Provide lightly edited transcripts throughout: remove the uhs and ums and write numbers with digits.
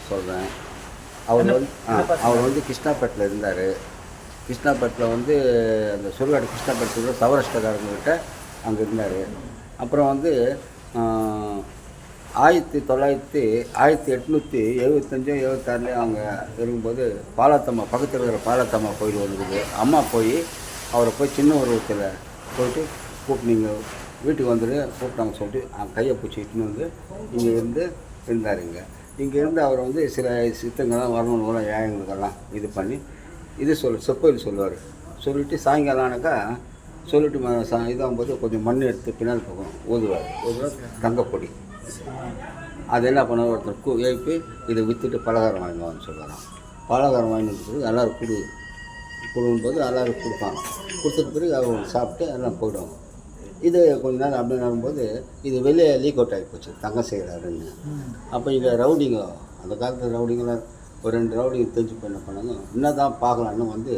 சொல்கிறேன். அவர் வந்து கிருஷ்ணாபேட்டில் இருந்தார். கிருஷ்ணாபேட்டில் வந்து அந்த சுடுகாடு கிருஷ்ணாபேட்டில் சௌராஷ்டிரக்காரங்கக்கிட்ட அங்கே இருந்தார். அப்புறம் வந்து 1875-76 அவங்க இருக்கும்போது பாலாத்தம்மா பக்கத்தில் இருக்கிற பாலாத்தம்மா கோயில் வந்துருக்குது. அம்மா போய் அவரை போய் சின்ன உருவத்தில் போயிட்டு கூப்பிட்டு நீங்கள் வீட்டுக்கு வந்துடு கூப்பிட்டாங்க சொல்லிட்டு கையை பிடிச்சிக்கிட்டுன்னு வந்து இங்கே இருந்தார். இங்கே இருந்து அவர் வந்து சில சித்தங்கள்லாம் வரணும்லாம் ஏழைங்களுக்கெல்லாம் இது பண்ணி இது செப்போயில் சொல்லுவார். சொல்லிவிட்டு சாயங்காலம் ஆனாக்கா சொல்லிட்டு இதாகும்போது கொஞ்சம் மண் எடுத்து பின்னால் பக்கம் ஊதுவார் தங்கப்பொடி. அது என்ன பண்ணுவார், ஒருத்தர் எழுப்பி இதை விற்றுட்டு பலகாரம் வாங்கிடுவான்னு சொல்லுவாராம். பலகாரம் வாங்கிட்டு பிறகு எல்லோரும் கொடுக்கும்போது எல்லோரும் கொடுப்பாங்க. கொடுத்துட்டு பிறகு அவங்க சாப்பிட்டு எல்லாம் போயிடுவாங்க. இது கொஞ்ச நேரம் அப்படி நடக்கும்போது இது வெளியே லீக் அவுட் ஆகி போச்சு தங்கம் செய்கிறாருன்னு. அப்போ இங்கே ரவுடிங்க அந்த காலத்தில் ரவுடிங்கெல்லாம் ஒரு 2 ரவுடிங்க தெரிஞ்சு போய் என்ன பண்ணாங்க, என்ன தான் பார்க்கலான்னு வந்து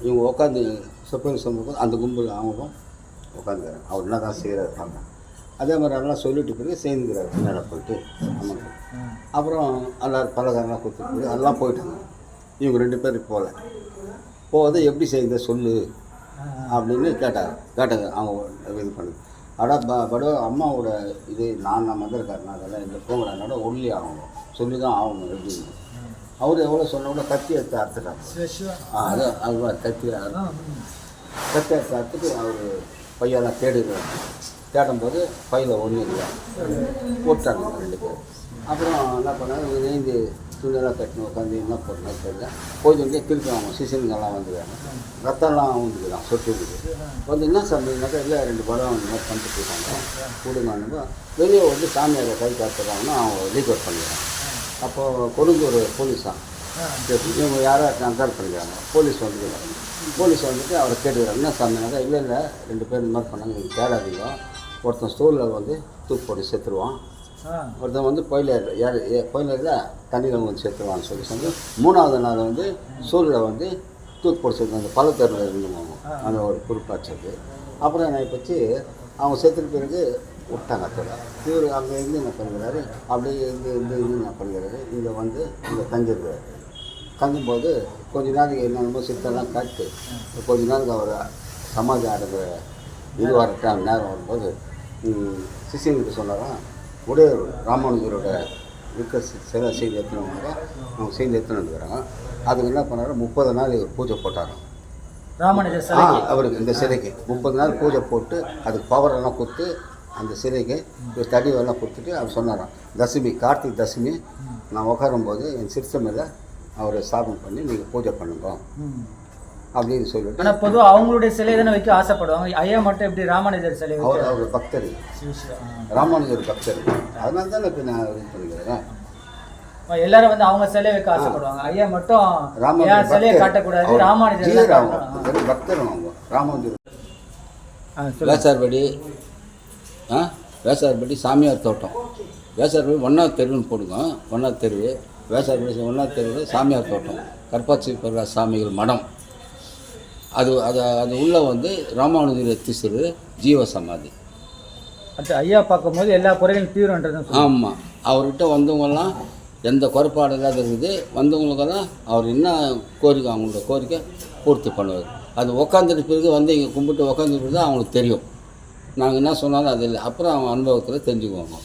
இவங்க உட்காந்து செப்பல் சொல்லும்போது அந்த கும்பல் அவங்களும் உட்காந்துக்கிறாங்க. அவர் என்ன தான் செய்கிறாரு பார்க்க. அதே மாதிரி எல்லாம் சொல்லிட்டு பிறகு சேர்ந்துக்கிறாரு மேலே போயிட்டு அம்மன். அப்புறம் எல்லோரும் பலகாரம்லாம் கொடுத்துட்டு எல்லாம் போயிட்டாங்க. இவங்க 2 பேர் போகுது எப்படி செய்யுத சொல்லு அப்படின்னு கேட்டாங்க. அவங்க இது பண்ணுது பட அம்மாவோட இது நான் மந்திரக்காரனா அதெல்லாம் இந்த போங்கடானோட ஒல்லி ஆகணும் சொல்லி தான் ஆகணும் எப்படின்னு. அவர் எவ்வளோ சொன்ன கூட கத்தி எடுத்து அறுத்துட்டாங்க. அதுதான் கத்தி எடுத்து அறுத்துட்டு அவர் பையெல்லாம் தேடும்போது பையில் ஒன்றும் இல்லை போட்டாங்க 2 பேர். அப்புறம் என்ன பண்ணாங்க, நீந்து துணியெல்லாம் கட்டணும் உட்காந்து என்ன போடணும் தெரியல. போயிட்டு திருப்பி அவங்க சிசனுங்கெல்லாம் வந்துடுறாங்க. ரத்தம்லாம் வந்துக்கிறான் சொட்டுக்குது வந்து என்ன சமையல்னாக்கா இல்லை 2 படம் இந்த மாதிரி பண்ணிட்டு போயிட்டாங்க கொடுங்க. வெளியே வந்து சாமியாரை கை காத்துறாங்கன்னா அவங்க லீக் அவுட் பண்ணிடுறாங்க. அப்போது கொடுங்கூர் போலீஸாக இவங்க யாரோ கன்சல்ட் பண்ணிக்கிறாங்க. போலீஸ் வந்துட்டு அவரை கேட்டுக்கிறாங்க என்ன சாமினாக்கா இல்லை 2 பேர் இந்த மாதிரி பண்ணாங்க நீங்கள் தேடாதீங்க. ஒருத்தன் ஸ்டோரில் வந்து தூக்கு போட்டு செத்துருவான், ஒருத்தன் வந்து பொயிலரில் தண்ணியில் வந்து செத்துருவான்னு சொல்லி 3ஆவது நாள் வந்து சூழலில் வந்து தூக்கு போட்டு செத்து அந்த பள்ளத்தேரில் இருந்துவாங்க அந்த ஒரு குறிப்பாச்சது. அப்புறம் என்னை பற்றி அவங்க செத்துட்டு பிறகு விட்டாங்க. இவர் அங்கே இருந்து என்ன பண்ணுறாரு, அப்படியே இருந்து என்ன பண்ணுறாரு, இங்கே வந்து இங்கே தங்கிடுறாரு. தங்கும்போது கொஞ்ச நாளைக்கு என்னென்னமோ சித்தெல்லாம் காட்டு கொஞ்ச நாளுக்கு அவர் சமாஜம் அடைக்கிற இது வரட்ட நேரம் வரும்போது சிஷியன்கிட்ட சொன்னாராம், உடையவர் ராமானுஜரோட இருக்க சிலை செய்தி எடுத்துனவங்க அவங்க செய்தி எடுத்துன்னு வந்துக்கிறாங்க. அதுக்கு என்ன பண்ணாரு 30 நாள் இவர் பூஜை போட்டாராம் ராமானுஜர் அவருக்கு. இந்த சிலைக்கு 30 நாள் பூஜை போட்டு அதுக்கு பவரெல்லாம் கொடுத்து அந்த சிலைக்கு ஒரு தடிவெல்லாம் கொடுத்துட்டு அவர் சொன்னாராம், தசமி கார்த்திகை தசமி நான் உட்காரும்போது என் சிஸ்டம் மேலே அவரை ஸ்தாபனம் பண்ணி நீங்கள் பூஜை பண்ணுங்க அப்படின்னு சொல்லிட்டு. ஆனால் பொதுவாக அவங்களுடைய சிலை தானே வைக்க ஆசைப்படுவாங்க. ஐயா மட்டும் எப்படி ராமானுஜர் சிலை? அவர் பக்தர், ராமானுஜர் பக்தர். அதனால தான் இப்போ நான் இது பண்ணிக்கிறேன். எல்லாரும் வந்து அவங்க சிலை வைக்க ஆசைப்படுவாங்க. ஐயா மட்டும் ராமானுஜர் சிலையை காட்டக்கூடாது, ராமானுஜர் பக்தர். அவங்க ராமானுஜர் வேசார்படி சாமியார் தோட்டம், வேசார்படி 1ஆவது தெருவுன்னு போடுங்க. 1ஆவது தெருவு வேசார்படி 1ஆவது தெருவு சாமியார் தோட்டம், கற்பாட்சி பெருரா சாமிகள் மடம். அது உள்ளே வந்து ராமானுஜர் திசுரு ஜீவ சமாதி. ஐயா பார்க்கும்போது எல்லா குறைகளும் தீவிரன்றது. ஆமாம், அவர்கிட்ட வந்தவங்கெல்லாம் எந்த குறைபாடு இல்லாத இருக்குது. வந்தவங்களுக்கெல்லாம் அவர் என்ன கோரிக்கை அவங்களோட கோரிக்கை பூர்த்தி பண்ணுவார். அது உக்காந்துட்டு பிறகு வந்து இங்கே கும்பிட்டு உக்காந்துட்டு தான் அவங்களுக்கு தெரியும். நாங்கள் என்ன சொன்னாலும் அது இல்லை. அப்புறம் அவங்க அனுபவத்தில் தெரிஞ்சுக்குவாங்க.